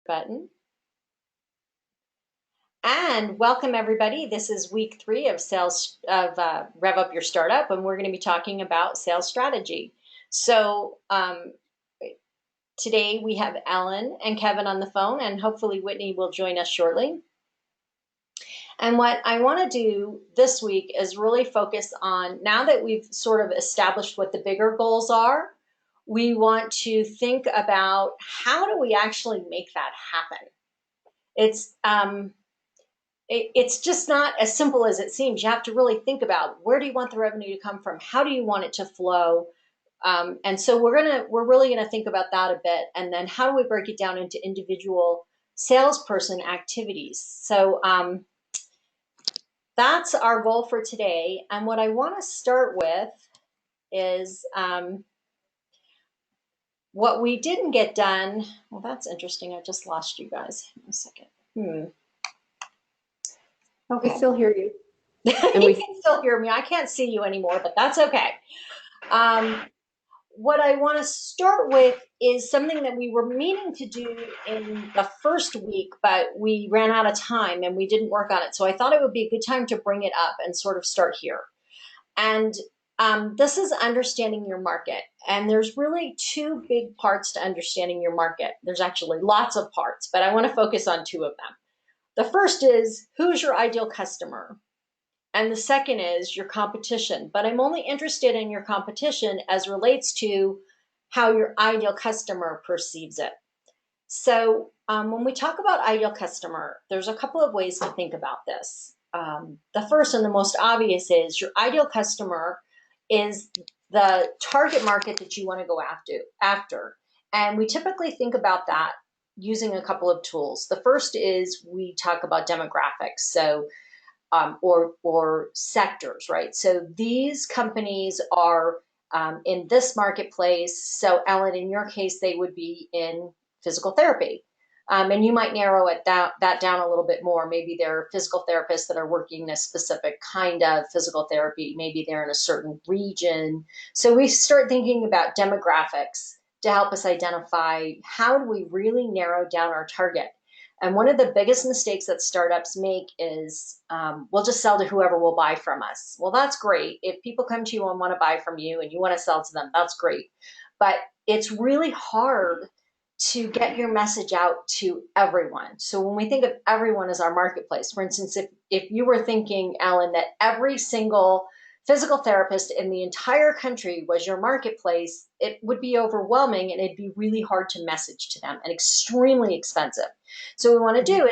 button. And welcome everybody. This is week 3 of Rev Up Your Startup, and we're going to be talking about sales strategy. So today we have Ellen and Kevin on the phone, and hopefully Whitney will join us shortly. And what I want to do this week is really focus on, now that we've sort of established what the bigger goals are, we want to think about how do we actually make that happen. It's just not as simple as it seems. You have to really think about, where do you want the revenue to come from? How do you want it to flow? And so we're really gonna think about that a bit. And then how do we break it down into individual salesperson activities? So that's our goal for today. And what I want to start with is what we didn't get done. Well, that's interesting. I just lost you guys. A second. Okay. We still hear you. And you can still hear me. I can't see you anymore, but that's okay. What I want to start with is something that we were meaning to do in the first week, but we ran out of time and we didn't work on it. So I thought it would be a good time to bring it up and sort of start here. And this is understanding your market. And there's really 2 big parts to understanding your market. There's actually lots of parts, but I want to focus on 2 of them. The first is, who's your ideal customer? And the second is your competition. But I'm only interested in your competition as relates to how your ideal customer perceives it. So when we talk about ideal customer, there's a couple of ways to think about this. The first and the most obvious is your ideal customer is the target market that you want to go after. And we typically think about that using a couple of tools. The first is we talk about demographics. So or sectors, right? So these companies are in this marketplace. So Ellen, in your case, they would be in physical therapy. And you might narrow that down a little bit more. Maybe they're physical therapists that are working in a specific kind of physical therapy. Maybe they're in a certain region. So we start thinking about demographics to help us identify, how do we really narrow down our target? And one of the biggest mistakes that startups make is we'll just sell to whoever will buy from us. Well, that's great. If people come to you and want to buy from you and you want to sell to them, that's great. But it's really hard to get your message out to everyone. So when we think of everyone as our marketplace, for instance, if you were thinking, Ellen, that every single physical therapist in the entire country was your marketplace, it would be overwhelming and it'd be really hard to message to them and extremely expensive. So what we want to do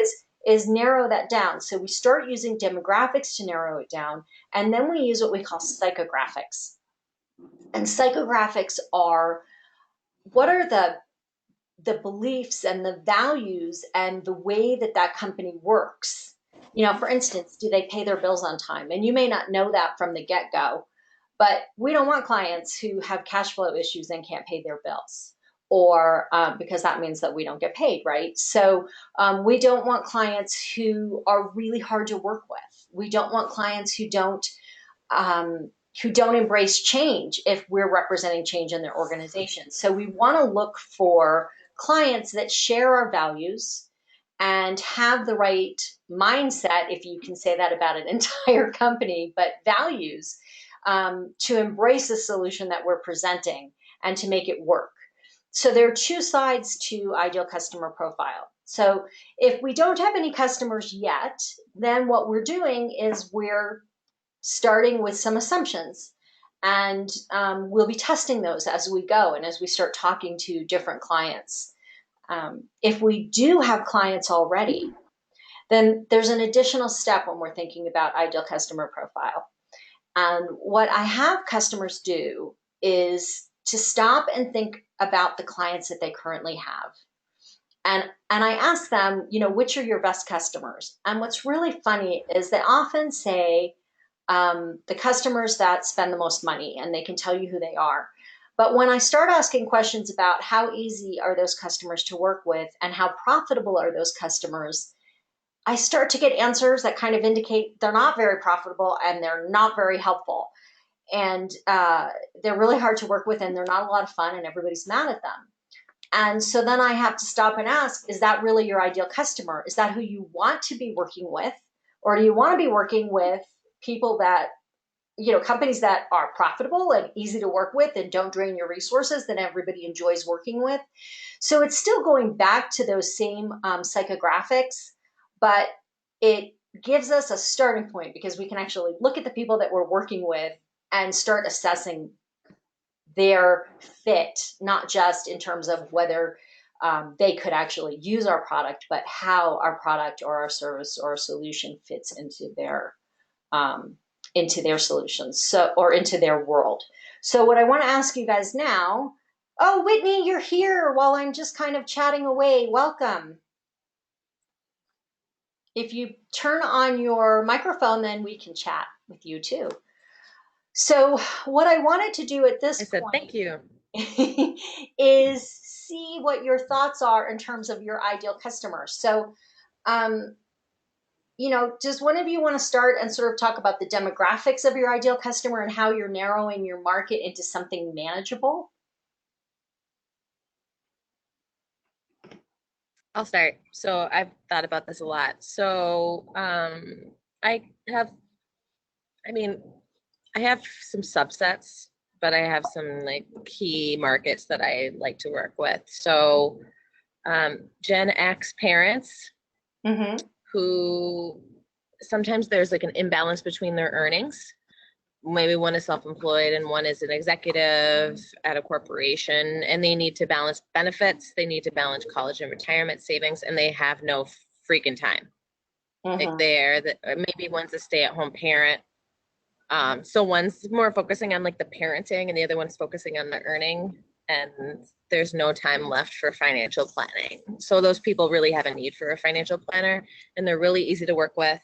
is narrow that down. So we start using demographics to narrow it down, and then we use what we call psychographics. And psychographics are, what are the beliefs and the values and the way that that company works. You know, for instance, do they pay their bills on time? And you may not know that from the get-go, but we don't want clients who have cash flow issues and can't pay their bills, or because that means that we don't get paid, right? So we don't want clients who are really hard to work with. We don't want clients who don't embrace change if we're representing change in their organization. So we want to look for clients that share our values and have the right mindset, if you can say that about an entire company, but values to embrace the solution that we're presenting and to make it work. So there are 2 sides to ideal customer profile. So if we don't have any customers yet, then what we're doing is we're starting with some assumptions, and we'll be testing those as we go and as we start talking to different clients. If we do have clients already, then there's an additional step when we're thinking about ideal customer profile. And what I have customers do is to stop and think about the clients that they currently have. And I ask them, you know, which are your best customers? And what's really funny is they often say the customers that spend the most money, and they can tell you who they are. But when I start asking questions about how easy are those customers to work with and how profitable are those customers, I start to get answers that kind of indicate they're not very profitable and they're not very helpful. And they're really hard to work with and they're not a lot of fun and everybody's mad at them. And so then I have to stop and ask, is that really your ideal customer? Is that who you want to be working with? Or do you want to be working with people that, companies that are profitable and easy to work with and don't drain your resources that everybody enjoys working with? So it's still going back to those same psychographics, but it gives us a starting point because we can actually look at the people that we're working with and start assessing their fit, not just in terms of whether they could actually use our product, but how our product or our service or our solution fits um, into their solutions, so or into their world. So what I want to ask you guys now, oh, Whitney, you're here while I'm just kind of chatting away. Welcome. If you turn on your microphone, then we can chat with you too. So what I wanted to do at this I said, point thank you. is see what your thoughts are in terms of your ideal customer. So, um, does one of you want to start and sort of talk about the demographics of your ideal customer and how you're narrowing your market into something manageable? I'll start. So I've thought about this a lot. So I have, I mean, I have some subsets, but I have some like key markets that I like to work with. So Gen X parents Mm-hmm. who sometimes there's like an imbalance between their earnings. Maybe one is self-employed and one is an executive at a corporation, and they need to balance benefits, they need to balance college and retirement savings, and they have no freaking time. Like Mm-hmm. maybe one's a stay-at-home parent, so one's more focusing on like the parenting and the other one's focusing on the earning, and there's no time left for financial planning. So those people really have a need for a financial planner, and they're really easy to work with.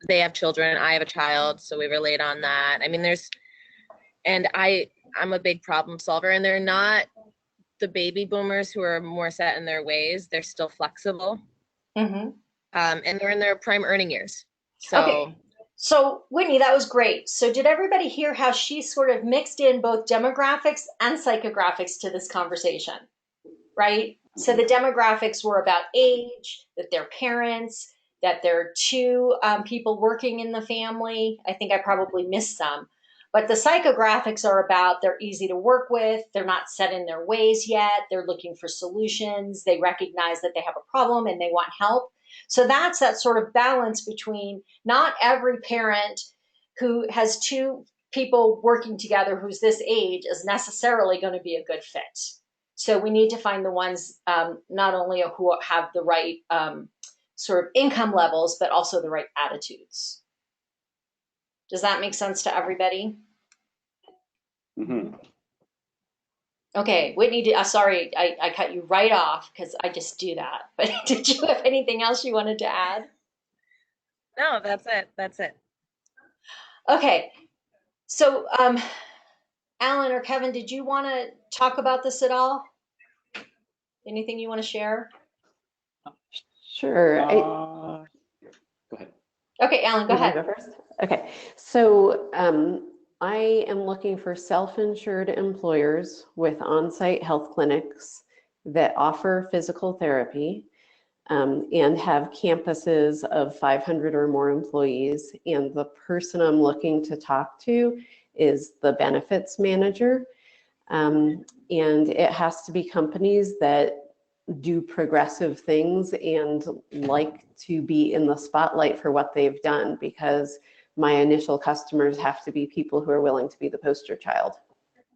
They have children, I have a child, so we relate on that. I mean, I'm a big problem solver, and they're not the baby boomers who are more set in their ways. They're still flexible, Mm-hmm. and they're in their prime earning years. Okay. So So, Whitney, that was great. So, did everybody hear how she sort of mixed in both demographics and psychographics to this conversation? Right? So, the demographics were about age, that they're parents, that there are two people working in the family. I think I probably missed some. But the psychographics are about they're easy to work with, they're not set in their ways yet, they're looking for solutions, they recognize that they have a problem and they want help. So that's that sort of balance between not every parent who has two people working together who's this age is necessarily going to be a good fit. So we need to find the ones not only who have the right sort of income levels, but also the right attitudes. Does that make sense to everybody? Mm-hmm. Okay, Whitney, sorry, I cut you right off because I just do that. But did you have anything else you wanted to add? no, that's it. That's it. Okay, so Alan or Kevin, did you want to talk about this at all? Anything you want to share? Sure. Go ahead. Okay, Alan, go You want ahead. to go first? Okay. So I am looking for self-insured employers with on-site health clinics that offer physical therapy and have campuses of 500 or more employees. And the person I'm looking to talk to is the benefits manager. And it has to be companies that do progressive things and like to be in the spotlight for what they've done, because my initial customers have to be people who are willing to be the poster child.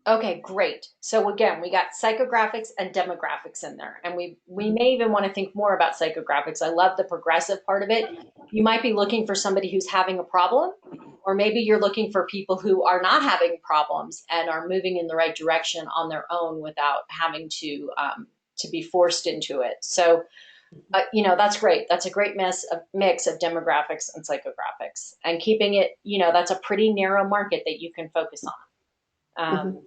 Okay, great. So again, we got psychographics and demographics in there, and we may even want to think more about psychographics. I love the progressive part of it. You might be looking for somebody who's having a problem, or maybe you're looking for people who are not having problems and are moving in the right direction on their own without having to be forced into it. So that's great. That's a great mix of demographics and psychographics, and keeping it, that's a pretty narrow market that you can focus on. Mhm.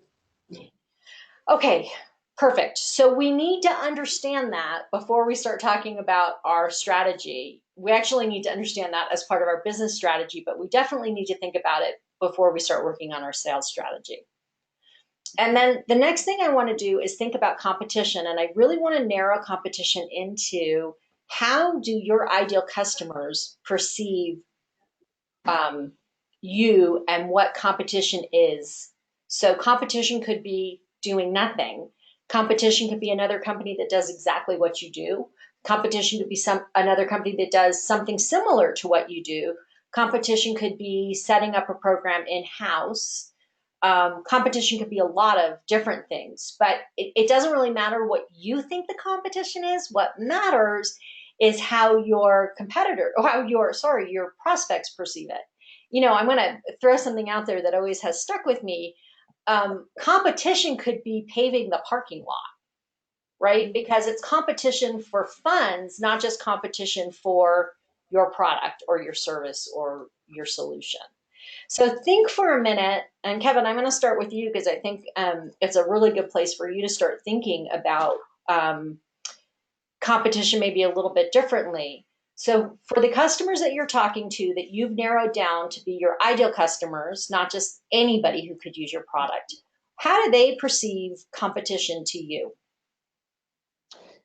Okay, perfect. So we need to understand that before we start talking about our strategy. We actually need to understand that as part of our business strategy, but we definitely need to think about it before we start working on our sales strategy. And then the next thing I want to do is think about competition. And I really want to narrow competition into how do your ideal customers perceive um, you and what competition is. So competition could be doing nothing. Competition could be another company that does exactly what you do. Competition could be another company that does something similar to what you do. Competition could be setting up a program in-house. Competition could be a lot of different things, but it doesn't really matter what you think the competition is. What matters is how your competitor, or how your prospects perceive it. I'm going to throw something out there that always has stuck with me. Competition could be paving the parking lot, right? Because it's competition for funds, not just competition for your product or your service or your solution. So think for a minute, and Kevin, I'm going to start with you because I think it's a really good place for you to start thinking about competition maybe a little bit differently. So for the customers that you're talking to that you've narrowed down to be your ideal customers, not just anybody who could use your product, how do they perceive competition to you?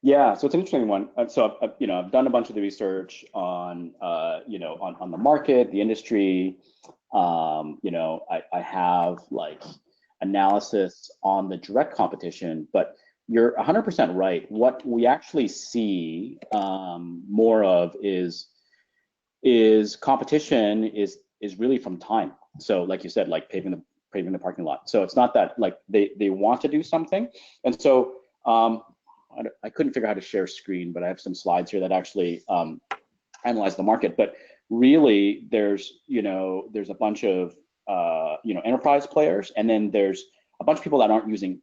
Yeah, so it's an interesting one. So I've done a bunch of the research on on the market, the industry. I have like analysis on the direct competition, but you're 100% right. What we actually see more of is competition is really from time. So like you said, like paving the parking lot. So it's not that like they want to do something, and so I couldn't figure out how to share screen, but I have some slides here that actually analyze the market. But really, there's a bunch of enterprise players, and then there's a bunch of people that aren't using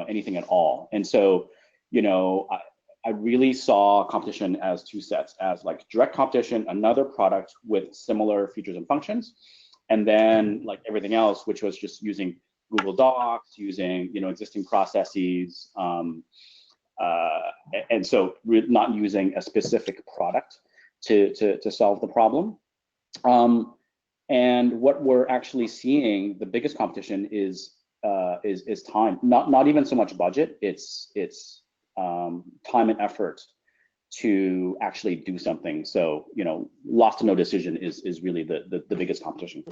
anything at all. And so I really saw competition as two sets, as like direct competition, another product with similar features and functions, and then like everything else, which was just using Google Docs, using existing processes. And so not using a specific product to solve the problem. And what we're actually seeing, the biggest competition is time. Not even so much budget. It's time and effort to actually do something. So lost to no decision is really the biggest competition.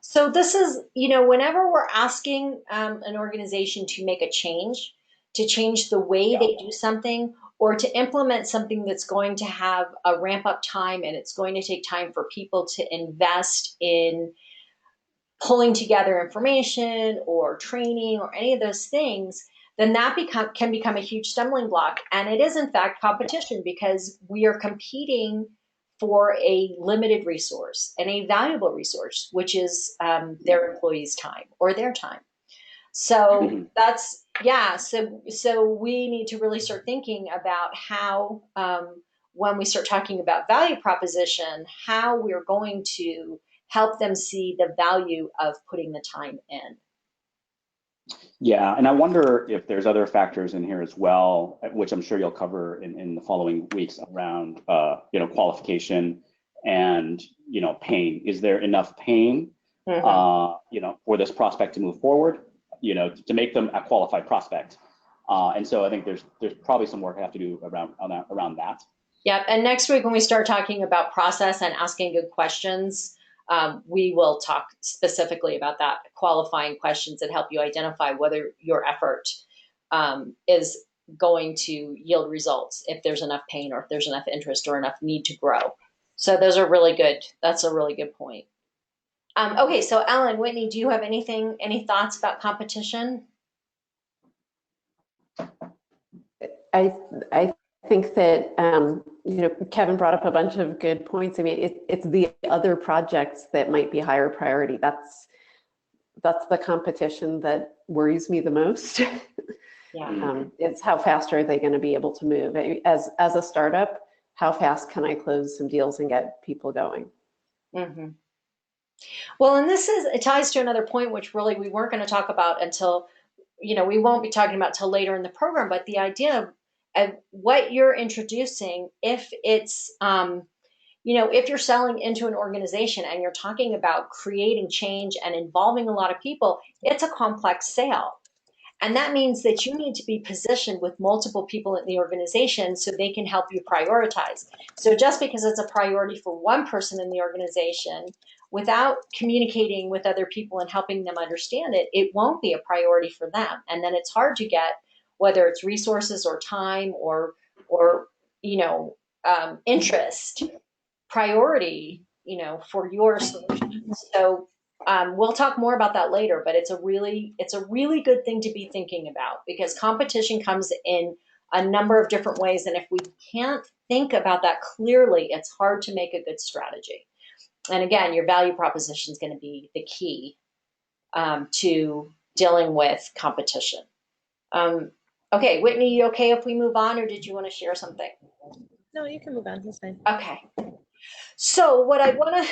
So this is, whenever we're asking an organization to make a change, to change the way they do something, or to implement something that's going to have a ramp up time and it's going to take time for people to invest in pulling together information or training or any of those things, then that can become a huge stumbling block. And it is in fact competition because we are competing for a limited resource and a valuable resource, which is their employees' time or their time. So that's, yeah. So we need to really start thinking about how, when we start talking about value proposition, how we're going to help them see the value of putting the time in. Yeah, and I wonder if there's other factors in here as well, which I'm sure you'll cover in the following weeks around, qualification and, pain. Is there enough pain, for this prospect to move forward, to make them a qualified prospect? And so I think there's probably some work I have to do around that. Yep. And next week, when we start talking about process and asking good questions, we will talk specifically about that, qualifying questions that help you identify whether your effort is going to yield results, if there's enough pain or if there's enough interest or enough need to grow. So those are really good. That's a really good point. Okay, so Ellen, Whitney, do you have any thoughts about competition? I think that Kevin brought up a bunch of good points. I mean, it's the other projects that might be higher priority. That's the competition that worries me the most. Yeah. It's how fast are they going to be able to move? As a startup, how fast can I close some deals and get people going? Mm-hmm. Well, and it ties to another point, which really we weren't going to talk about until, we won't be talking about till later in the program, but the idea of what you're introducing, if it's, if you're selling into an organization and you're talking about creating change and involving a lot of people, it's a complex sale. And that means that you need to be positioned with multiple people in the organization so they can help you prioritize. So just because it's a priority for one person in the organization, without communicating with other people and helping them understand it, it won't be a priority for them. And then it's hard to get, whether it's resources or time or interest, priority, for your solution. So we'll talk more about that later, but it's a really good thing to be thinking about, because competition comes in a number of different ways. And if we can't think about that clearly, it's hard to make a good strategy. And again, your value proposition is going to be the key to dealing with competition. Okay, Whitney, you okay if we move on, or did you want to share something? No, you can move on. That's fine. Okay. So what I want to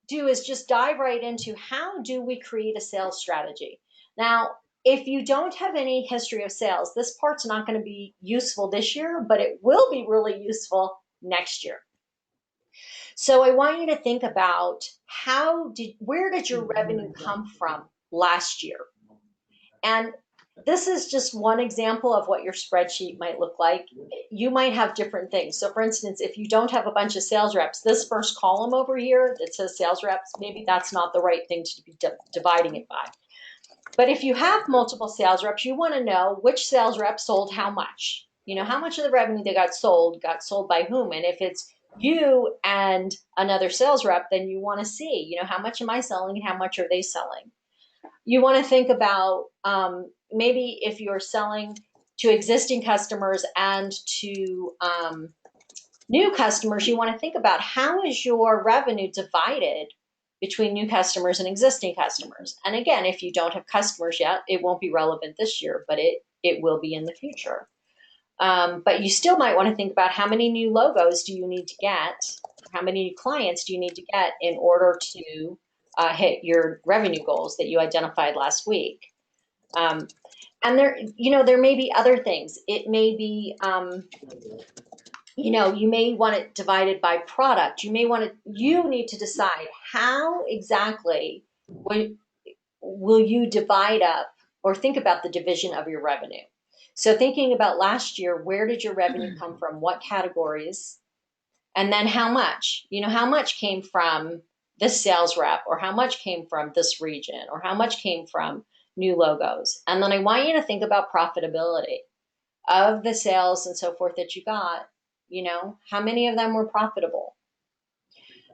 do is just dive right into, how do we create a sales strategy? Now, if you don't have any history of sales, this part's not going to be useful this year, but it will be really useful next year. So I want you to think about, where did your revenue come from last year? And this is just one example of what your spreadsheet might look like. You might have different things. So for instance, if you don't have a bunch of sales reps, this first column over here that says sales reps, maybe that's not the right thing to be dividing it by. But if you have multiple sales reps, you want to know which sales rep sold how much. How much of the revenue that got sold by whom. And if it's you and another sales rep, then you want to see, how much am I selling and how much are they selling? You want to think about maybe if you're selling to existing customers and to new customers, you want to think about, how is your revenue divided between new customers and existing customers? And again, if you don't have customers yet, it won't be relevant this year, but it will be in the future. But you still might want to think about, how many new logos do you need to get? How many new clients do you need to get in order to hit your revenue goals that you identified last week? And there may be other things. It may be, you may want it divided by product. You need to decide how exactly will you divide up, or think about the division of your revenue. So thinking about last year, where did your revenue come from? What categories? And then how much? How much came from this sales rep, or how much came from this region, or how much came from new logos? And then I want you to think about profitability of the sales and so forth that you got. How many of them were profitable?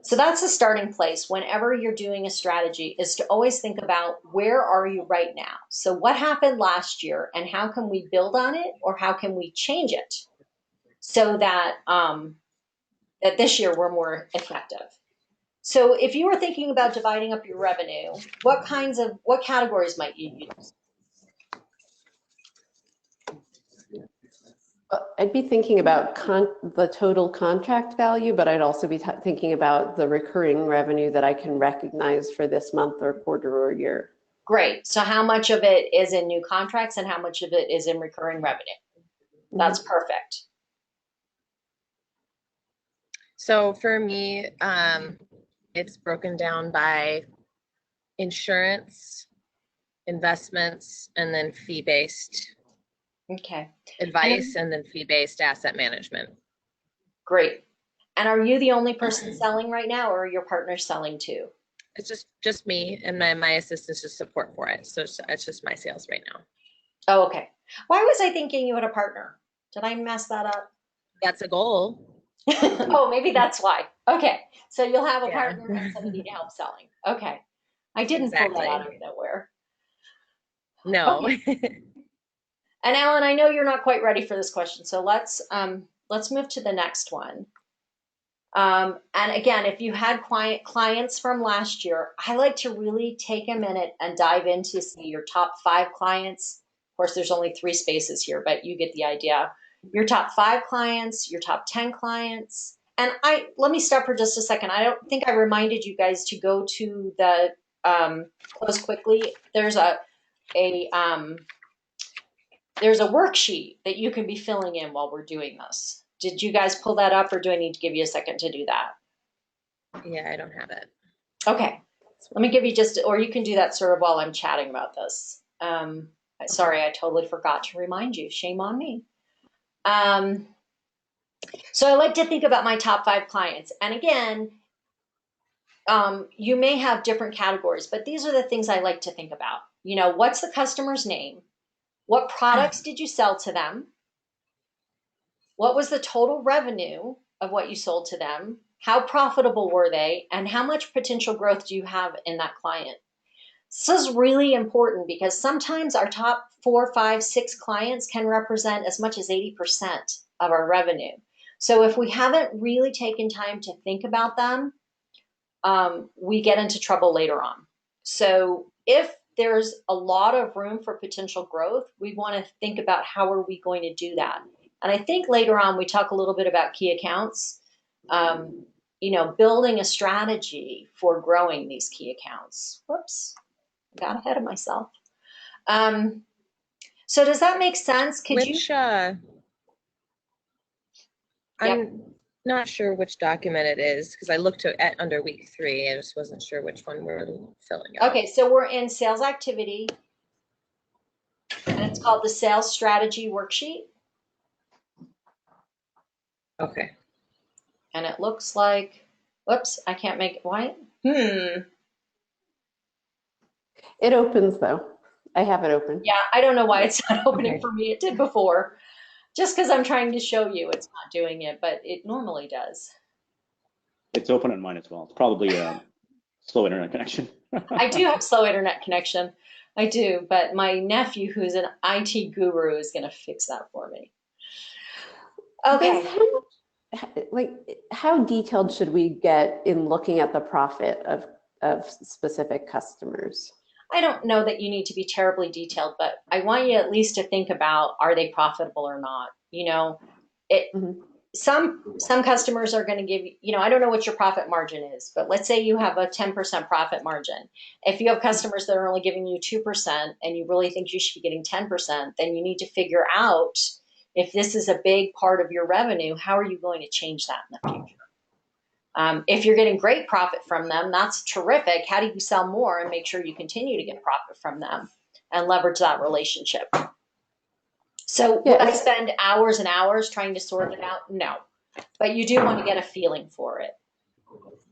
So that's a starting place whenever you're doing a strategy, is to always think about, where are you right now? So what happened last year, and how can we build on it, or how can we change it so that that this year we're more effective? So if you were thinking about dividing up your revenue, what categories might you use? I'd be thinking about the total contract value, but I'd also be thinking about the recurring revenue that I can recognize for this month or quarter or year. Great. So how much of it is in new contracts and how much of it is in recurring revenue? That's perfect. So for me, it's broken down by insurance, investments, and then fee-based advice, and then fee-based asset management. Great. And are you the only person selling right now, or are your partners selling too? It's just me, and my assistants just support for it. So it's just my sales right now. Oh, okay. Why was I thinking you had a partner? Did I mess that up? That's a goal. Oh, maybe that's why. Okay. So you'll have a partner and somebody to help selling. Okay. I didn't pull that out of nowhere. No. Okay. And Alan, I know you're not quite ready for this question, so let's move to the next one. And again, if you had clients from last year, I like to really take a minute and dive into your top 5 clients. Of course, there's only 3 spaces here, but you get the idea. Your top 5 clients, your top 10 clients. And let me stop for just a second. I don't think I reminded you guys to go to the close quickly. There's a worksheet that you can be filling in while we're doing this. Did you guys pull that up, or do I need to give you a second to do that? Yeah, I don't have it. Okay. Let me give you or you can do that sort of while I'm chatting about this. Sorry, I totally forgot to remind you. Shame on me. So I like to think about my top 5 clients. And again, you may have different categories, but these are the things I like to think about. What's the customer's name? What products did you sell to them? What was the total revenue of what you sold to them? How profitable were they? And how much potential growth do you have in that client? This is really important because sometimes our top 4, 5, 6 clients can represent as much as 80% of our revenue. So if we haven't really taken time to think about them, we get into trouble later on. So if there's a lot of room for potential growth, we want to think about how are we going to do that. And I think later on we talk a little bit about key accounts, building a strategy for growing these key accounts. Whoops, I got ahead of myself. So does that make sense? I'm not sure which document it is because I looked at under week 3. I just wasn't sure which one we're filling out. Okay, so we're in sales activity, and it's called the sales strategy worksheet. Okay. And it looks like, whoops, I can't make it white. It opens though. I have it open. Yeah, I don't know why it's not opening for me. It did before. Just because I'm trying to show you, it's not doing it, but it normally does. It's open on mine as well. It's probably a slow internet connection. I do have slow internet connection. I do, but my nephew, who's an IT guru, is going to fix that for me. Okay. How detailed should we get in looking at the profit of specific customers? I don't know that you need to be terribly detailed, but I want you at least to think about, are they profitable or not? Some customers are going to give you, I don't know what your profit margin is, but let's say you have a 10% profit margin. If you have customers that are only giving you 2% and you really think you should be getting 10%, then you need to figure out if this is a big part of your revenue, how are you going to change that in the future? If you're getting great profit from them, that's terrific. How do you sell more and make sure you continue to get profit from them and leverage that relationship? So would I spend hours and hours trying to sort it out? No, but you do want to get a feeling for it.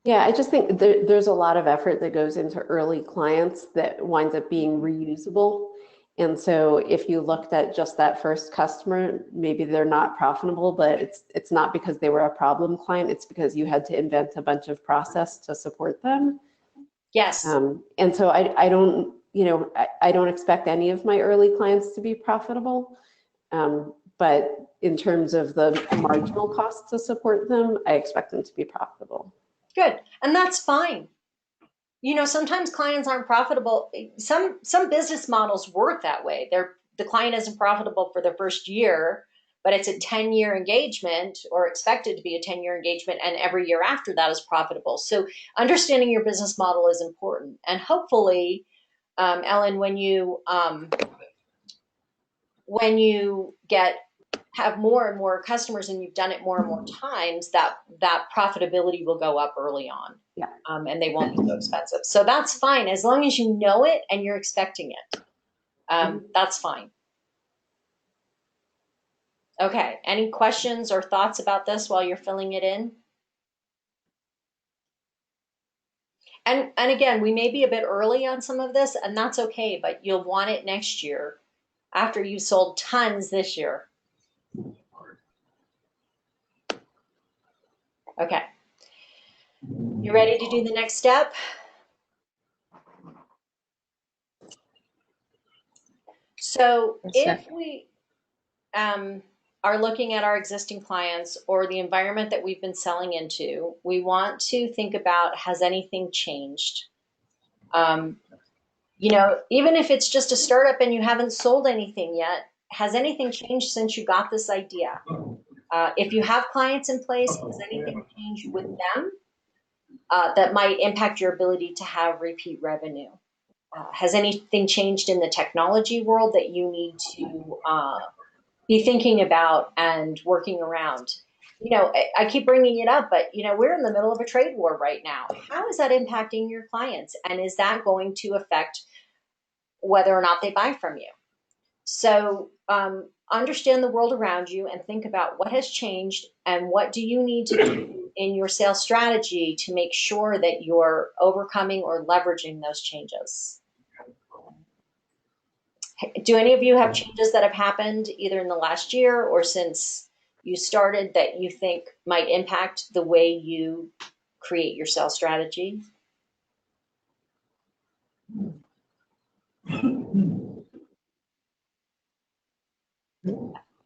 Yeah, I just think there's a lot of effort that goes into early clients that winds up being reusable. And so if you looked at just that first customer, maybe they're not profitable, but it's not because they were a problem client. It's because you had to invent a bunch of process to support them. Yes. And so I don't expect any of my early clients to be profitable. But in terms of the marginal costs to support them, I expect them to be profitable. Good. And that's fine. Sometimes clients aren't profitable. Some business models work that way. The client isn't profitable for the first year, but it's a 10-year engagement or expected to be a 10-year engagement. And every year after that is profitable. So understanding your business model is important. And hopefully, Ellen, when you have more and more customers and you've done it more and more times, that profitability will go up early on. Yeah. And they won't be so expensive. So that's fine. As long as you know it and you're expecting it, that's fine. Okay. Any questions or thoughts about this while you're filling it in? And again, we may be a bit early on some of this, and that's okay, but you'll want it next year after you sold tons this year. Okay. You ready to do the next step? So if we are looking at our existing clients or the environment that we've been selling into, we want to think about, has anything changed? Even if it's just a startup and you haven't sold anything yet, has anything changed since you got this idea? If you have clients in place, has anything changed with them that might impact your ability to have repeat revenue? Has anything changed in the technology world that you need to be thinking about and working around? I keep bringing it up, but we're in the middle of a trade war right now. How is that impacting your clients? And is that going to affect whether or not they buy from you? So understand the world around you and think about what has changed and what do you need to do in your sales strategy to make sure that you're overcoming or leveraging those changes. Do any of you have changes that have happened either in the last year or since you started that you think might impact the way you create your sales strategy?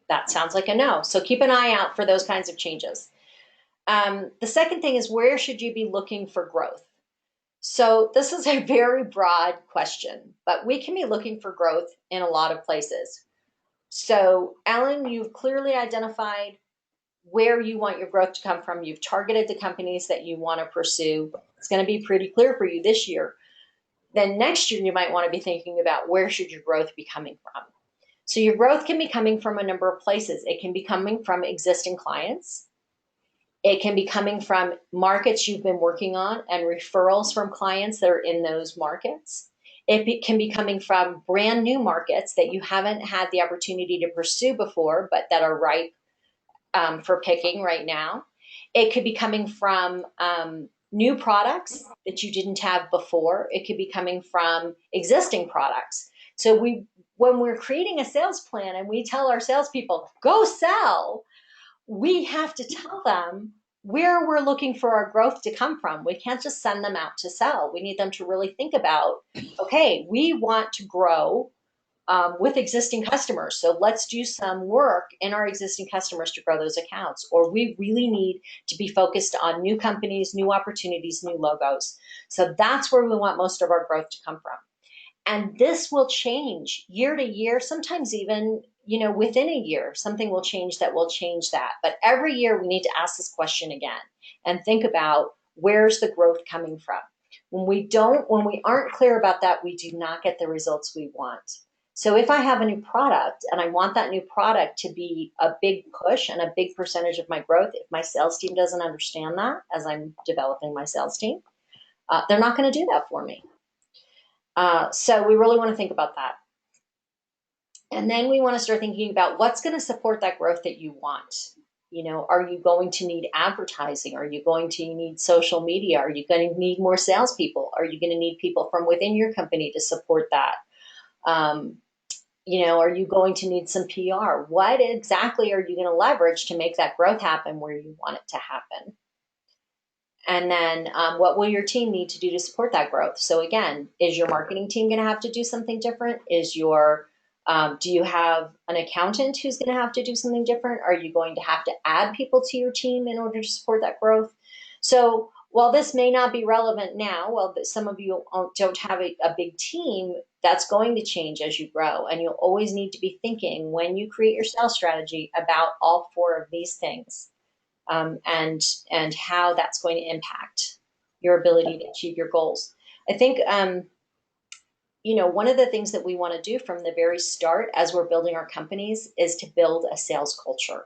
That sounds like a no. So keep an eye out for those kinds of changes. The second thing is, where should you be looking for growth? So this is a very broad question, but we can be looking for growth in a lot of places. So Ellen, you've clearly identified where you want your growth to come from. You've targeted the companies that you want to pursue. It's going to be pretty clear for you this year. Then next year, you might want to be thinking about where should your growth be coming from. So your growth can be coming from a number of places. It can be coming from existing clients. It can be coming from markets you've been working on and referrals from clients that are in those markets. It can be coming from brand new markets that you haven't had the opportunity to pursue before, but that are ripe for picking right now. It could be coming from new products that you didn't have before. It could be coming from existing products. So when we're creating a sales plan and we tell our salespeople, go sell, we have to tell them where we're looking for our growth to come from. We can't just send them out to sell. We need them to really think about, okay, we want to grow with existing customers. So let's do some work in our existing customers to grow those accounts. Or we really need to be focused on new companies, new opportunities, new logos. So that's where we want most of our growth to come from. And this will change year to year, sometimes even, within a year, something will change that will change that. But every year we need to ask this question again and think about, where's the growth coming from? When we aren't clear about that, we do not get the results we want. So if I have a new product and I want that new product to be a big push and a big percentage of my growth, if my sales team doesn't understand that as I'm developing my sales team, they're not going to do that for me. So we really want to think about that. And then we want to start thinking about what's going to support that growth that you want. Are you going to need advertising? Are you going to need social media? Are you going to need more salespeople? Are you going to need people from within your company to support that? Are you going to need some PR? What exactly are you going to leverage to make that growth happen where you want it to happen? And then what will your team need to do to support that growth? So again, is your marketing team going to have to do something different? Do you have an accountant who's going to have to do something different? Are you going to have to add people to your team in order to support that growth? So while this may not be relevant now, some of you don't have a big team, that's going to change as you grow. And you'll always need to be thinking when you create your sales strategy about all four of these things. And how that's going to impact your ability to achieve your goals. I think, one of the things that we want to do from the very start as we're building our companies is to build a sales culture.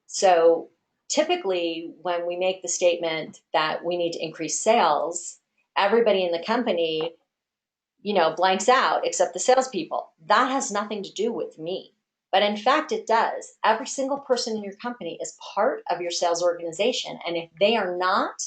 So typically when we make the statement that we need to increase sales, everybody in the company, blanks out except the salespeople. That has nothing to do with me. But in fact, it does. Every single person in your company is part of your sales organization. And if they are not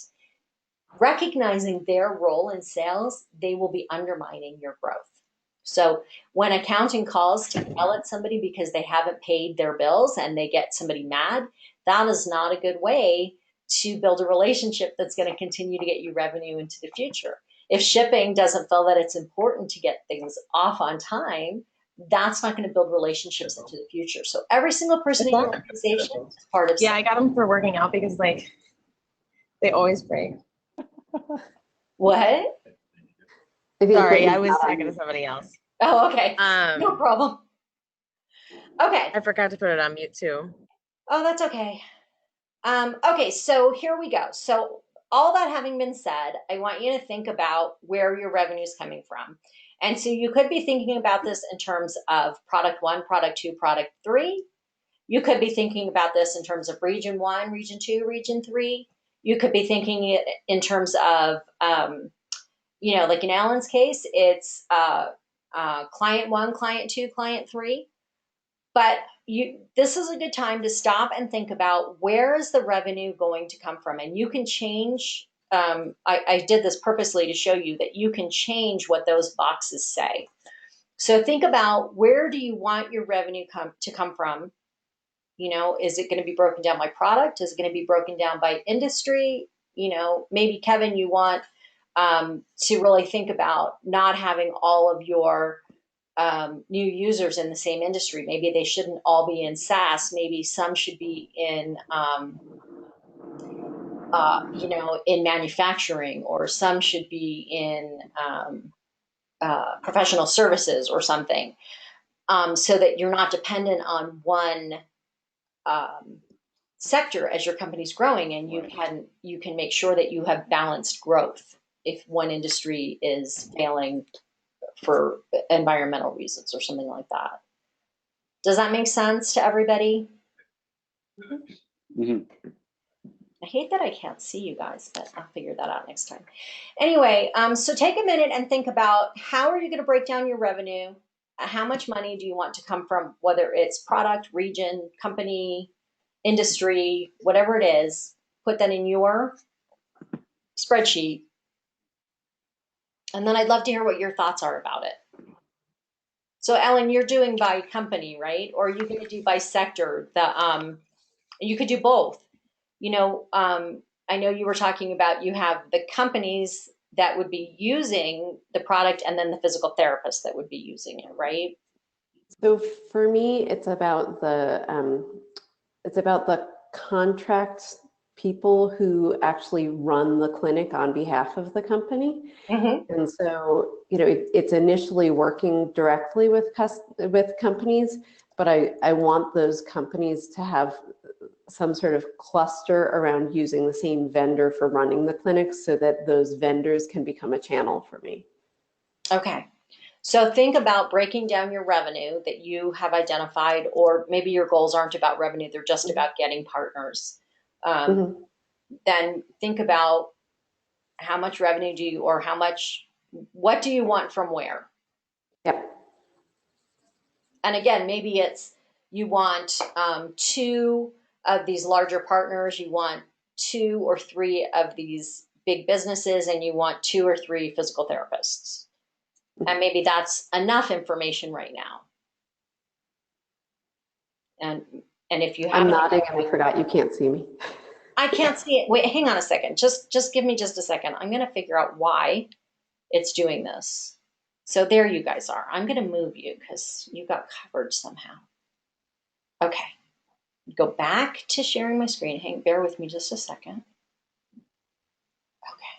recognizing their role in sales, they will be undermining your growth. So when accounting calls to yell at somebody because they haven't paid their bills and they get somebody mad, that is not a good way to build a relationship that's going to continue to get you revenue into the future. If shipping doesn't feel that it's important to get things off on time, that's not going to build relationships into the future. So every single person in your organization is part of. Yeah, I got them for working out because they always break. What? Sorry, I was talking to somebody else. Oh, okay. No problem. Okay. I forgot to put it on mute too. Oh, that's okay. Okay, so here we go. So all that having been said, I want you to think about where your revenue is coming from. And so you could be thinking about this in terms of product 1, product 2, product 3. You could be thinking about this in terms of region 1, region 2, region 3. You could be thinking it in terms of, like in Alan's case, it's client 1, client 2, client 3. but this is a good time to stop and think about, where is the revenue going to come from? And you can change, I did this purposely to show you that you can change what those boxes say. So think about, where do you want your revenue to come from? You know, is it going to be broken down by product? Is it going to be broken down by industry? You know, maybe Kevin, you want to really think about not having all of your new users in the same industry. Maybe they shouldn't all be in SaaS. Maybe some should be in, you know, in manufacturing, or some should be in professional services or something, so that you're not dependent on one sector as your company's growing, and you can make sure that you have balanced growth if one industry is failing for environmental reasons or something like that. Does that make sense to everybody? Mm-hmm. I hate that I can't see you guys, but I'll figure that out next time. Anyway, so take a minute and think about, how are you going to break down your revenue? How much money do you want to come from, whether it's product, region, company, industry, whatever it is. Put that in your spreadsheet. And then I'd love to hear what your thoughts are about it. So Ellen, you're doing by company, right? Or are you going to do by sector? You could do both. You know, I know you were talking about, you have the companies that would be using the product, and then the physical therapists that would be using it, right? So for me, it's about the contract people who actually run the clinic on behalf of the company. Mm-hmm. And so, you know, it's initially working directly with companies, but I want those companies to have some sort of cluster around using the same vendor for running the clinics, so that those vendors can become a channel for me. Okay. So think about breaking down your revenue that you have identified, or maybe your goals aren't about revenue, they're just about getting partners. Then think about, how much revenue do you, or what do you want from where? Yep. And again, maybe it's, you want 2 of these larger partners, you want 2 or 3 of these big businesses, and you want 2 or 3 physical therapists. And maybe that's enough information right now. And if you have, I'm nodding, and I forgot you can't see me. I can't see it. Wait, hang on a second. Just give me just a second. I'm going to figure out why it's doing this. So there you guys are. I'm going to move you because you got covered somehow. Okay. Go back to sharing my screen. Bear with me just a second. Okay.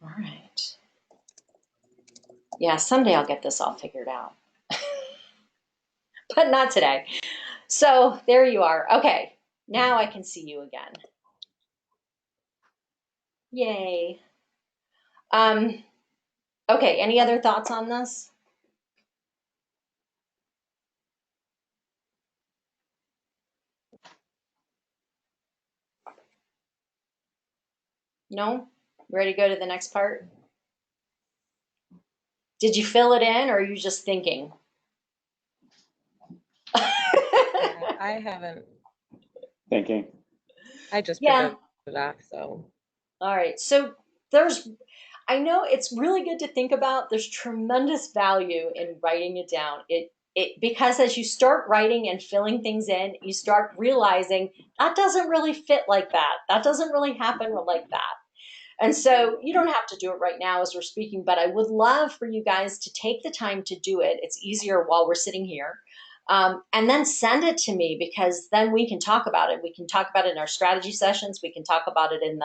All right. Yeah, someday I'll get this all figured out. But not today. So there you are. Okay. Now I can see you again. Yay. Okay, any other thoughts on this? No? Ready to go to the next part? Did you fill it in, or are you just thinking? I haven't. Thinking. I just printed it off, so. All right. So I know it's really good to think about. There's tremendous value in writing it down. Because as you start writing and filling things in, you start realizing that doesn't really fit like that. That doesn't really happen like that. And so you don't have to do it right now as we're speaking, but I would love for you guys to take the time to do it. It's easier while we're sitting here. And then send it to me, because then we can talk about it. We can talk about it in our strategy sessions. We can talk about it in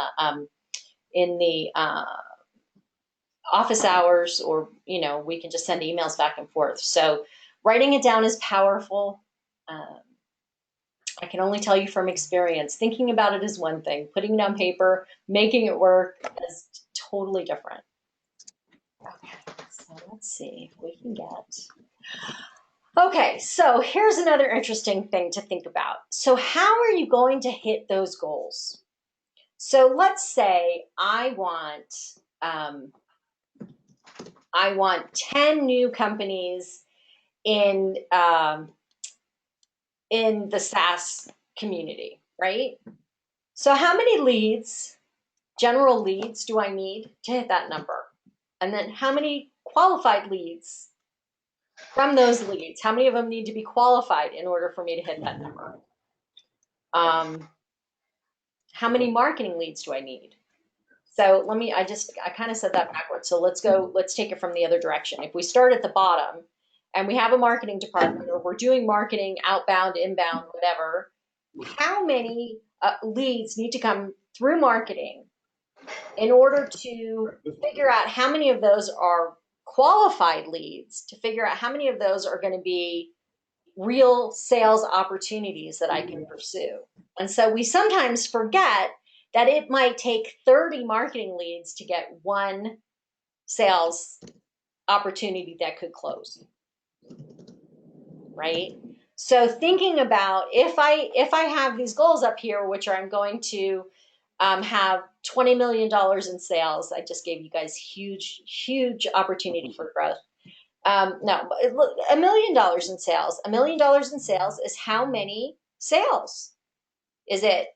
the office hours, or, you know, we can just send emails back and forth. So writing it down is powerful. I can only tell you from experience, thinking about it is one thing, putting it on paper, making it work is totally different. Okay, so let's see if we can get. Okay, so here's another interesting thing to think about. So how are you going to hit those goals? So let's say I want I want 10 new companies in the SaaS community, right? So how many leads, general leads, do I need to hit that number? And then how many qualified leads from those leads? How many of them need to be qualified in order for me to hit that number? How many marketing leads do I need? So I kind of said that backwards. So let's take it from the other direction. If we start at the bottom and we have a marketing department, or we're doing marketing outbound, inbound, whatever, how many leads need to come through marketing in order to figure out how many of those are qualified leads, to figure out how many of those are going to be real sales opportunities that I can pursue. And so we sometimes forget that it might take 30 marketing leads to get one sales opportunity that could close, right? So thinking about if I have these goals up here, which are I'm going to have $20 million in sales. I just gave you guys huge opportunity for growth. No, $1 million in sales. $1 million in sales is how many sales? Is it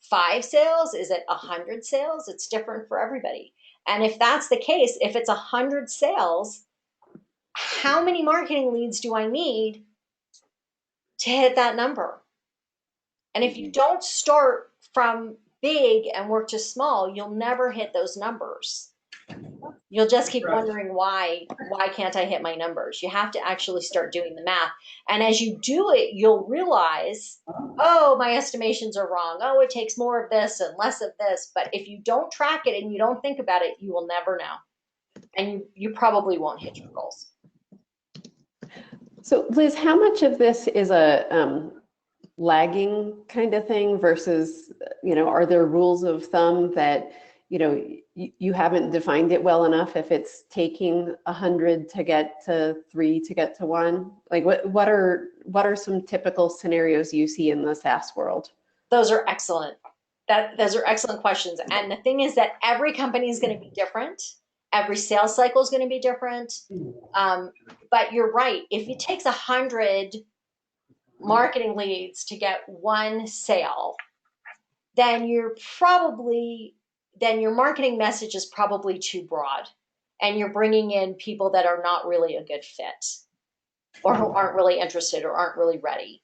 5 sales? Is it 100 sales? It's different for everybody. And if that's the case, if it's 100 sales, how many marketing leads do I need to hit that number? And if you don't start from big and work to small, you'll never hit those numbers. You'll just keep wondering why can't I hit my numbers? You have to actually start doing the math. And as you do it, you'll realize, oh, my estimations are wrong. Oh, it takes more of this and less of this. But if you don't track it and you don't think about it, you will never know. And you probably won't hit your goals. So Liz, how much of this is a lagging kind of thing versus, are there rules of thumb that, you haven't defined it well enough if it's taking 100 to get to 3 to get to 1? Like what are some typical scenarios you see in the SaaS world? Those are excellent. Those are excellent questions. And the thing is that every company is going to be different. Every sales cycle is going to be different. But you're right. If it takes 100 marketing leads to get one sale, then your marketing message is probably too broad, and you're bringing in people that are not really a good fit, or who aren't really interested or aren't really ready.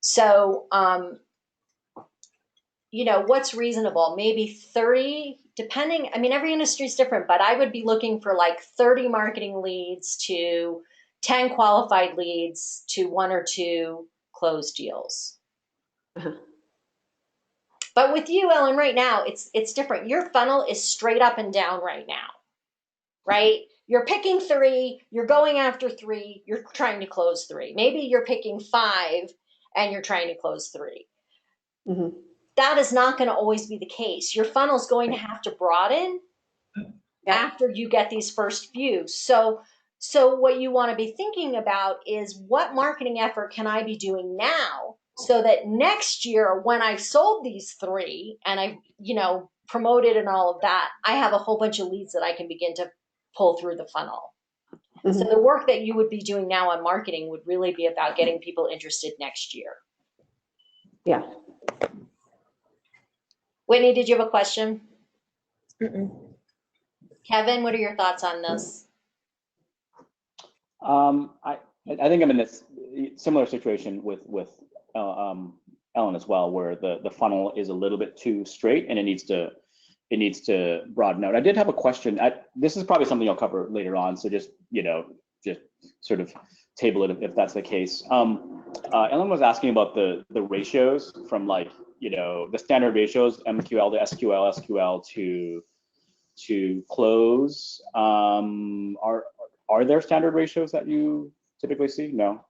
So, what's reasonable? Maybe 30, depending. I mean, every industry is different, but I would be looking for like 30 marketing leads to 10 qualified leads to 1 or 2 closed deals. Uh-huh. But with you, Ellen, right now, it's different. Your funnel is straight up and down right now, right? You're picking 3, you're going after 3, you're trying to close 3. Maybe you're picking 5 and you're trying to close 3. Mm-hmm. That is not going to always be the case. Your funnel is going to have to broaden after you get these first few. So what you want to be thinking about is, what marketing effort can I be doing now so that next year, when I've sold these 3 and I've, promoted and all of that, I have a whole bunch of leads that I can begin to pull through the funnel. Mm-hmm. So the work that you would be doing now on marketing would really be about getting people interested next year. Yeah. Whitney, did you have a question? Mm-mm. Kevin, what are your thoughts on this? I think I'm in this similar situation with Ellen as well, where the funnel is a little bit too straight and it needs to broaden out. I did have a question. This is probably something I'll cover later on, so just sort of table it if that's the case. Ellen was asking about the ratios from the standard ratios, MQL to SQL, SQL to close. Are there standard ratios that you typically see? No.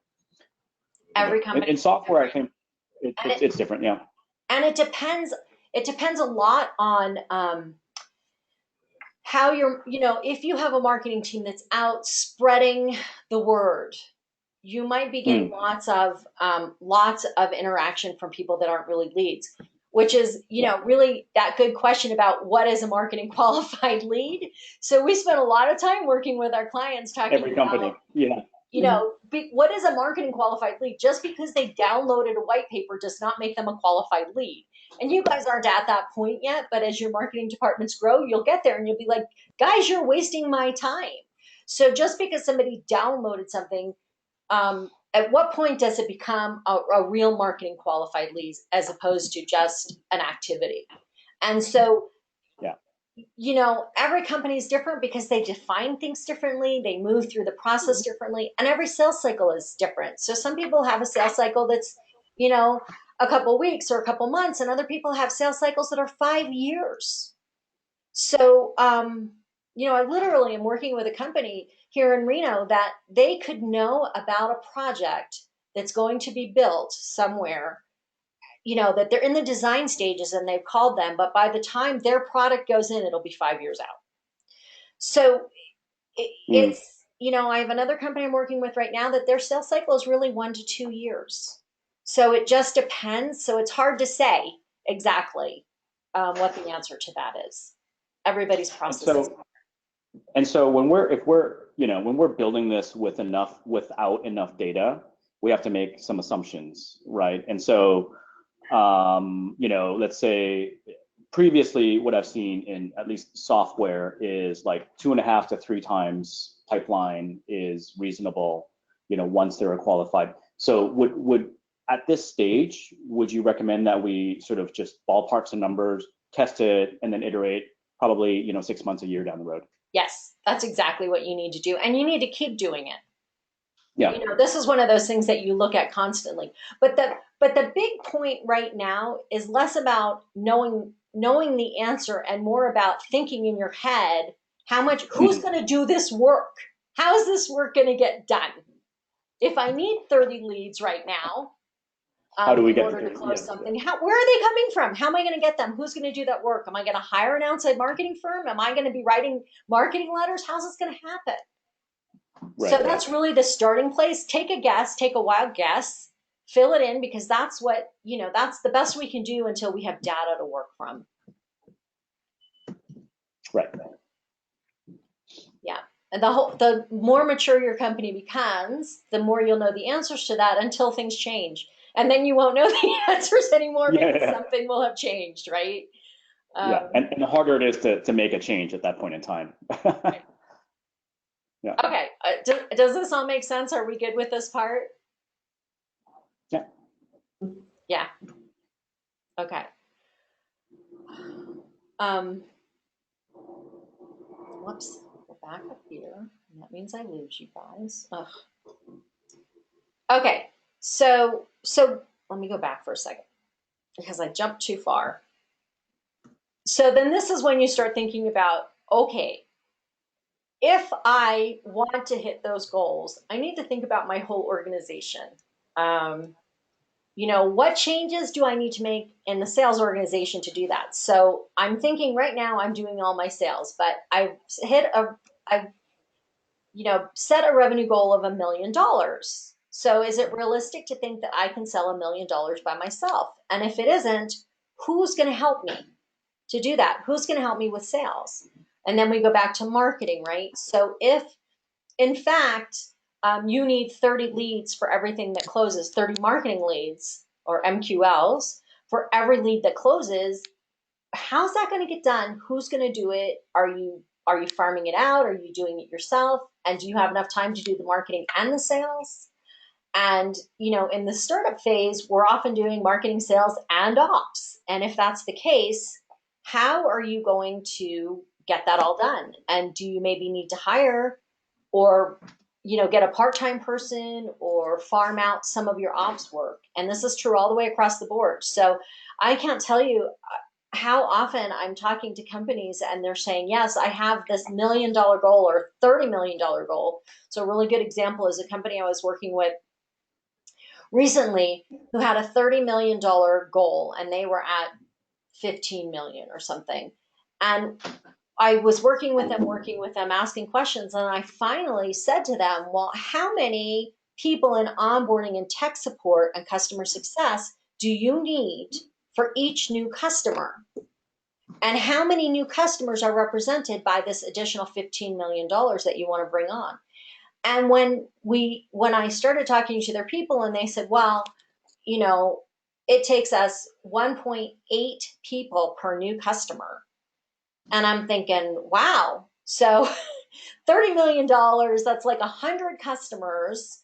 Every company in software, I think it's different. Yeah. And it depends. It depends a lot on how if you have a marketing team that's out spreading the word, you might be getting lots of interaction from people that aren't really leads. which is, really that good question about what is a marketing qualified lead. So we spent a lot of time working with our clients talking Every company. about, Yeah. what is a marketing qualified lead? Just because they downloaded a white paper does not make them a qualified lead. And you guys aren't at that point yet, but as your marketing departments grow, you'll get there and you'll be like, guys, you're wasting my time. So just because somebody downloaded something, at what point does it become a real marketing qualified lead as opposed to just an activity? And so, Yeah. Every company is different because they define things differently, they move through the process differently, and every sales cycle is different. So some people have a sales cycle that's, a couple weeks or a couple months, and other people have sales cycles that are 5 years. So, I literally am working with a company here in Reno that they could know about a project that's going to be built somewhere, that they're in the design stages and they've called them, but by the time their product goes in, it'll be 5 years out. So it's, I have another company I'm working with right now that their sales cycle is really 1 to 2 years. So it just depends. So it's hard to say exactly what the answer to that is. Everybody's process is different. And so when we're building this without enough data, we have to make some assumptions, right? And so, let's say previously what I've seen in at least software is like 2.5 to 3 times pipeline is reasonable, once they're qualified. So would at this stage, would you recommend that we sort of just ballpark some numbers, test it, and then iterate probably, 6 months, a year down the road? Yes, that's exactly what you need to do. And you need to keep doing it. Yeah. This is one of those things that you look at constantly. But the big point right now is less about knowing the answer and more about thinking in your head, who's going to do this work? How is this work going to get done? If I need 30 leads right now, how do we get in order to close something, where are they coming from? How am I going to get them? Who's going to do that work? Am I going to hire an outside marketing firm? Am I going to be writing marketing letters? How's this going to happen? Right, so that's really the starting place. Take a guess, take a wild guess, fill it in, because that's what, that's the best we can do until we have data to work from. Right. Yeah. And the more mature your company becomes, the more you'll know the answers to that until things change. And then you won't know the answers anymore because something will have changed, right? And the harder it is to make a change at that point in time. Right. Yeah. Okay. Does this all make sense? Are we good with this part? Yeah. Yeah. Okay. Whoops. Go back up here. And that means I lose you guys. Ugh. Okay. So let me go back for a second because I jumped too far. So then this is when you start thinking about, okay, if I want to hit those goals, I need to think about my whole organization. What changes do I need to make in the sales organization to do that? So I'm thinking right now I'm doing all my sales, but I've set a revenue goal of $1 million. So is it realistic to think that I can sell $1 million by myself? And if it isn't, who's going to help me to do that? Who's going to help me with sales? And then we go back to marketing, right? So if, in fact, you need 30 leads for everything that closes, 30 marketing leads or MQLs for every lead that closes, how's that going to get done? Who's going to do it? Are you farming it out? Are you doing it yourself? And do you have enough time to do the marketing and the sales? And, in the startup phase, we're often doing marketing, sales, and ops. And if that's the case, how are you going to get that all done? And do you maybe need to hire or, get a part-time person or farm out some of your ops work? And this is true all the way across the board. So I can't tell you how often I'm talking to companies and they're saying, yes, I have this $1 million goal or $30 million goal. So a really good example is a company I was working with recently who had a $30 million goal and they were at 15 million or something. And I was working with them, asking questions. And I finally said to them, well, how many people in onboarding and tech support and customer success do you need for each new customer. And how many new customers are represented by this additional $15 million that you want to bring on? And when I started talking to their people and they said, well, you know, it takes us 1.8 people per new customer. And I'm thinking, wow, so $30 million, that's like 100 customers.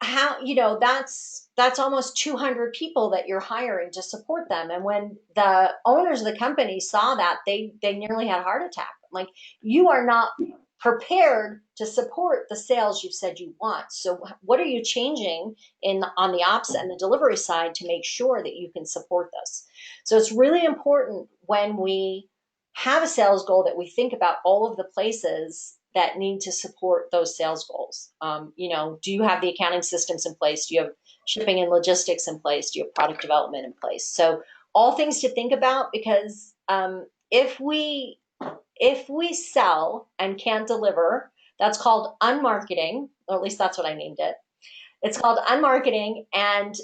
How, you know, that's almost 200 people that you're hiring to support them. And when the owners of the company saw that, they nearly had a heart attack. Like, you are not prepared to support the sales you've said you want. So what are you changing on the ops and the delivery side to make sure that you can support this? So it's really important when we have a sales goal that we think about all of the places that need to support those sales goals. You know, do you have the accounting systems in place? Do you have shipping and logistics in place? Do you have product development in place? So all things to think about, because if we sell and can't deliver, that's called unmarketing, or at least that's what I named it. It's called unmarketing, and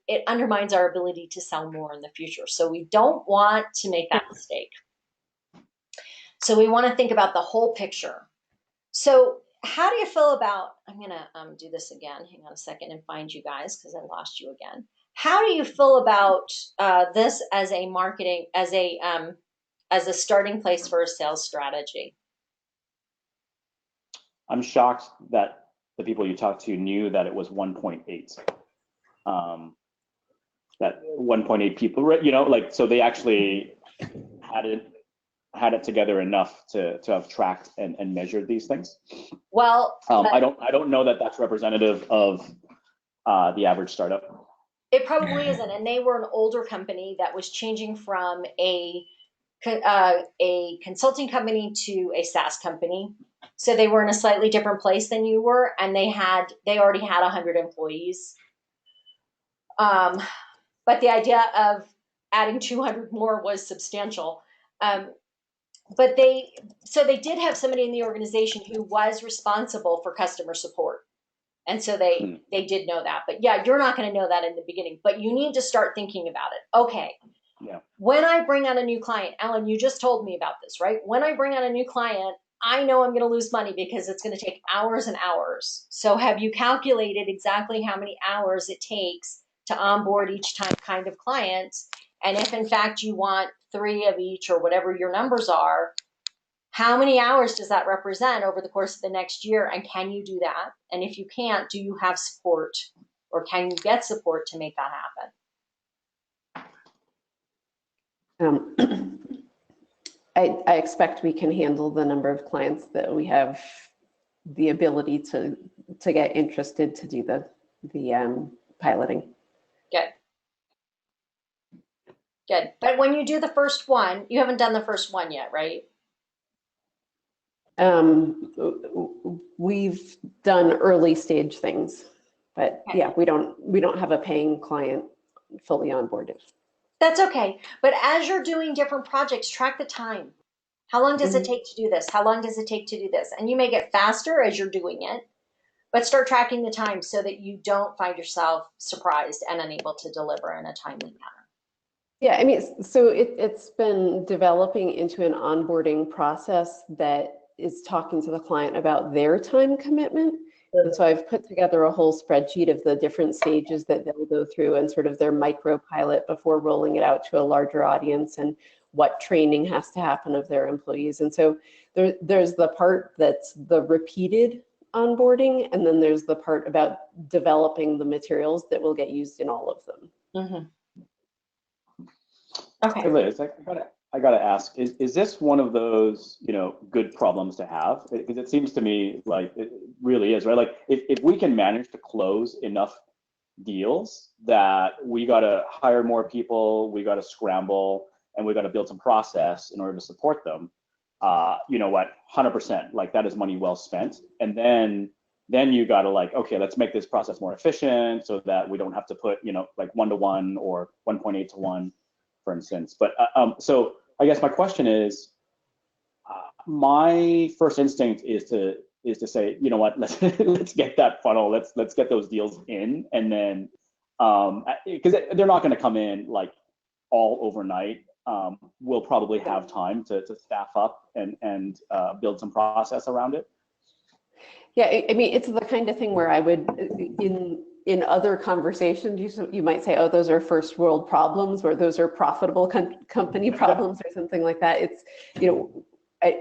it undermines our ability to sell more in the future. So we don't want to make that mistake. So we want to think about the whole picture. So how do you feel about, I'm going to do this again. Hang on a second and find you guys, because I lost you again. How do you feel about this as a marketing, as a starting place for a sales strategy? I'm shocked that the people you talked to knew that it was 1.8. That 1.8 people, you know, like, so they actually had it together enough to have tracked and measured these things. Well, I don't know that that's representative of the average startup. It probably isn't. And they were an older company that was changing from a consulting company to a SaaS company. So they were in a slightly different place than you were, and they already had 100 employees. But the idea of adding 200 more was substantial. But they did have somebody in the organization who was responsible for customer support. And so they did know that. But yeah, you're not going to know that in the beginning, but you need to start thinking about it. Okay. Yeah. When I bring on a new client, Ellen, you just told me about this, right? When I bring on a new client, I know I'm going to lose money because it's going to take hours and hours. So have you calculated exactly how many hours it takes to onboard each kind of client? And if in fact you want 3 of each or whatever your numbers are, how many hours does that represent over the course of the next year? And can you do that? And if you can't, do you have support, or can you get support to make that happen? I expect we can handle the number of clients that we have the ability to get interested to do the piloting. Good. But when you do the first one, you haven't done the first one yet, right? We've done early stage things, but okay. Yeah, we don't have a paying client fully onboarded. That's okay. But as you're doing different projects, track the time. How long does it take to do this? How long does it take to do this? And you may get faster as you're doing it, but start tracking the time so that you don't find yourself surprised and unable to deliver in a timely manner. Yeah, I mean, so it's been developing into an onboarding process that is talking to the client about their time commitment. And so I've put together a whole spreadsheet of the different stages that they'll go through and sort of their micro pilot before rolling it out to a larger audience, and what training has to happen of their employees. And so there's the part that's the repeated onboarding, and then there's the part about developing the materials that will get used in all of them. Mm-hmm. Okay. Hey Liz, I gotta ask, is this one of those, you know, good problems to have? Because it seems to me like it really is, right? Like if we can manage to close enough deals that we gotta hire more people, we gotta scramble, and we gotta build some process in order to support them, you know what, 100%, like that is money well spent. And then you gotta like, okay, let's make this process more efficient so that we don't have to put, you know, like 1-to-1 or 1.8 to 1, for instance. But so I guess my question is, my first instinct is to say, you know what, let's get that funnel, let's get those deals in, and then because they're not going to come in like all overnight, we'll probably have time to staff up and build some process around it. Yeah, I mean, it's the kind of thing where I would, in other conversations, you might say, oh, those are first world problems, or those are profitable company problems, or something like that. It's, you know,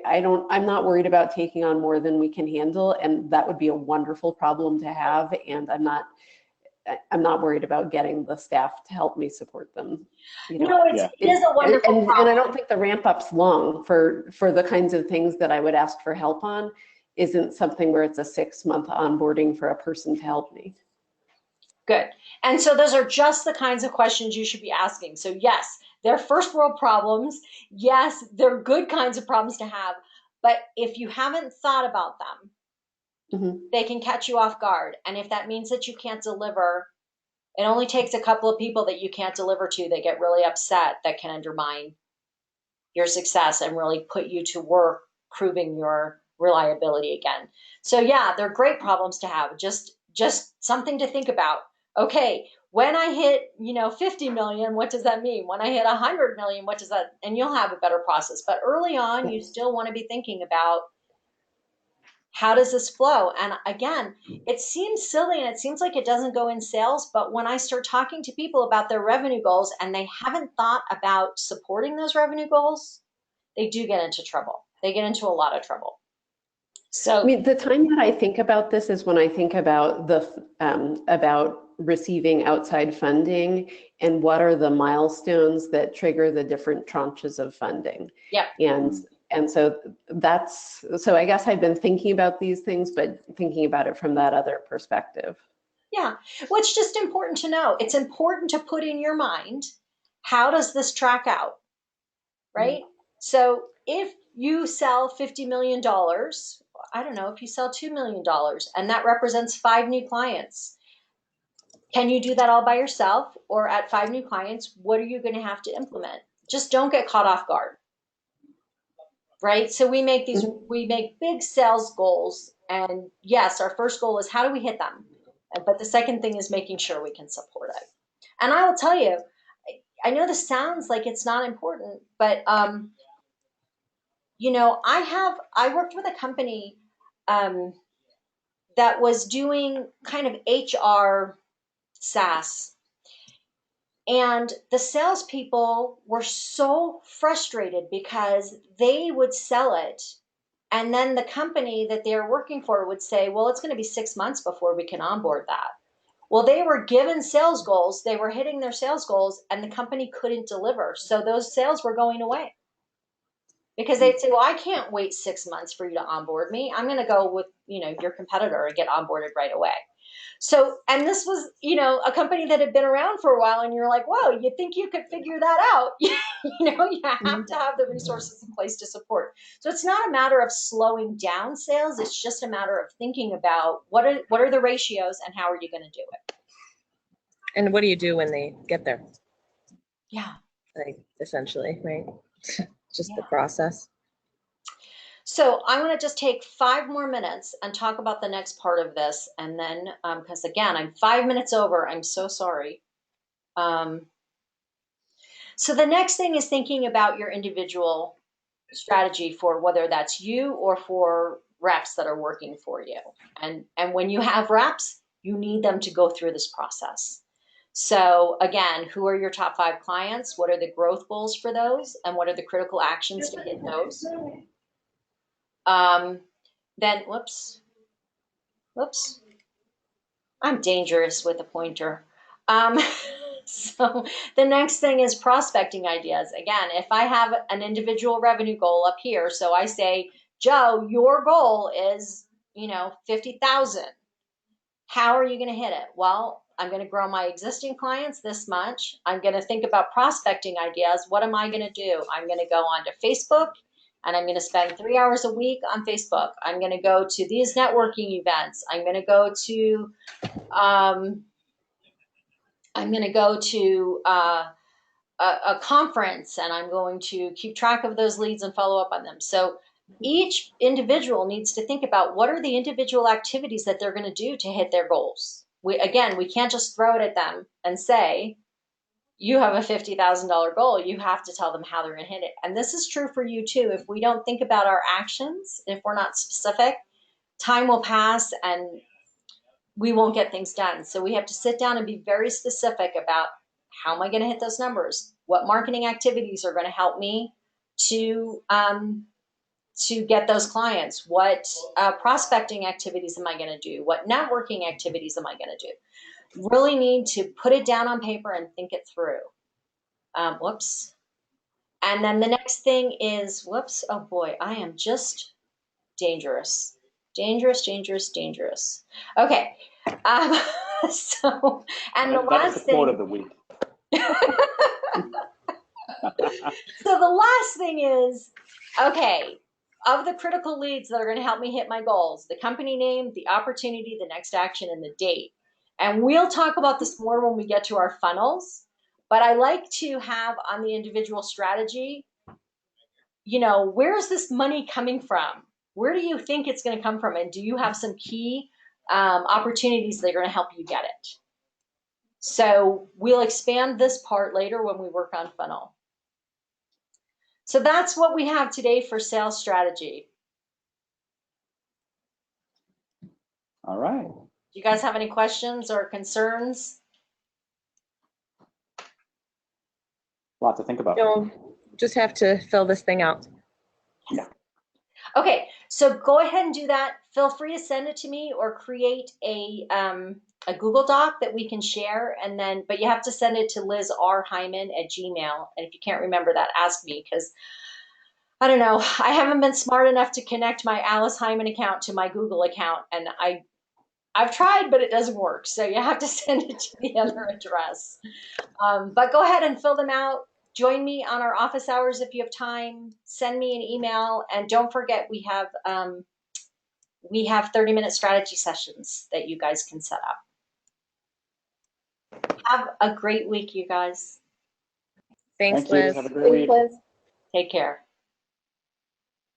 I'm not worried about taking on more than we can handle, and that would be a wonderful problem to have. And I'm not worried about getting the staff to help me support them. You know, it is a wonderful problem. And I don't think the ramp up's long for the kinds of things that I would ask for help on. Isn't something where it's a 6-month onboarding for a person to help me. Good. And so those are just the kinds of questions you should be asking. So yes, they're first world problems. Yes, they're good kinds of problems to have. But if you haven't thought about them, they can catch you off guard. And if that means that you can't deliver, it only takes a couple of people that you can't deliver to that get really upset that can undermine your success and really put you to work proving your reliability again. So yeah, they're great problems to have. Just something to think about. Okay, when I hit, 50 million, what does that mean? When I hit 100 million, what does that, and you'll have a better process. But early on, you still want to be thinking about how does this flow? And again, it seems silly and it seems like it doesn't go in sales, but when I start talking to people about their revenue goals and they haven't thought about supporting those revenue goals, they do get into trouble. They get into a lot of trouble. So I mean, the time that I think about this is when I think about about receiving outside funding and what are the milestones that trigger the different tranches of funding. Yeah. And so I guess I've been thinking about these things, but thinking about it from that other perspective. Yeah, well, it's just important to know. It's important to put in your mind, how does this track out, right? So if you sell $50 million, I don't know, if you sell $2 million and that represents 5 new clients, can you do that all by yourself? Or at 5 new clients, what are you going to have to implement? Just don't get caught off guard. Right? So we make big sales goals. And yes, our first goal is how do we hit them? But the second thing is making sure we can support it. And I will tell you, I know this sounds like it's not important, but I worked with a company that was doing kind of HR SaaS. And the salespeople were so frustrated because they would sell it. And then the company that they're working for would say, well, it's going to be 6 months before we can onboard that. Well, they were given sales goals. They were hitting their sales goals and the company couldn't deliver. So those sales were going away because they'd say, well, I can't wait 6 months for you to onboard me. I'm going to go with, your competitor and get onboarded right away. So, and this was, a company that had been around for a while and you're like, whoa, you think you could figure that out? You have to have the resources in place to support. So it's not a matter of slowing down sales. It's just a matter of thinking about what are the ratios and how are you going to do it? And what do you do when they get there? Yeah. Like essentially, right? Just the process. So I want to just take 5 more minutes and talk about the next part of this. And then, because again, I'm 5 minutes over, I'm so sorry. So the next thing is thinking about your individual strategy for whether that's you or for reps that are working for you. And when you have reps, you need them to go through this process. So again, who are your top 5 clients? What are the growth goals for those? And what are the critical actions to hit those? Then, whoops, I'm dangerous with a pointer. So the next thing is prospecting ideas. Again, if I have an individual revenue goal up here, so I say, Joe, your goal is, 50,000. How are you going to hit it? Well, I'm going to grow my existing clients this much. I'm going to think about prospecting ideas. What am I going to do? I'm going to go onto Facebook. And I'm going to spend 3 hours a week on Facebook. I'm going to go to these networking events. I'm going to go to a conference, and I'm going to keep track of those leads and follow up on them. So each individual needs to think about what are the individual activities that they're going to do to hit their goals. We can't just throw it at them and say, you have a $50,000 goal, you have to tell them how they're going to hit it. And this is true for you too. If we don't think about our actions, if we're not specific, time will pass and we won't get things done. So we have to sit down and be very specific about how am I going to hit those numbers? What marketing activities are going to help me to get those clients? What prospecting activities am I going to do? What networking activities am I going to do? Really need to put it down on paper and think it through. Whoops. And then the next thing is, whoops, oh boy, I am just dangerous. Dangerous, dangerous, dangerous. Okay. Um, so, and the That is last the quote of thing. the week. So the last thing is, okay, of the critical leads that are going to help me hit my goals, the company name, the opportunity, the next action, and the date. And we'll talk about this more when we get to our funnels. But I like to have on the individual strategy, you know, where is this money coming from? Where do you think it's going to come from? And do you have some key opportunities that are going to help you get it? So we'll expand this part later when we work on funnel. So that's what we have today for sales strategy. All right. Do you guys have any questions or concerns? A lot to think about. No, just have to fill this thing out. Yeah. Okay, so go ahead and do that. Feel free to send it to me or create a Google Doc that we can share, and then, but you have to send it to lizrhyman@gmail. And if you can't remember that, ask me, because I don't know, I haven't been smart enough to connect my Alice Hyman account to my Google account, and I've tried, but it doesn't work. So you have to send it to the other address. But go ahead and fill them out. Join me on our office hours if you have time. Send me an email, and don't forget we have 30-minute strategy sessions that you guys can set up. Have a great week, you guys. Thanks, Thank you. Liz. Have a great week. Liz. Take care.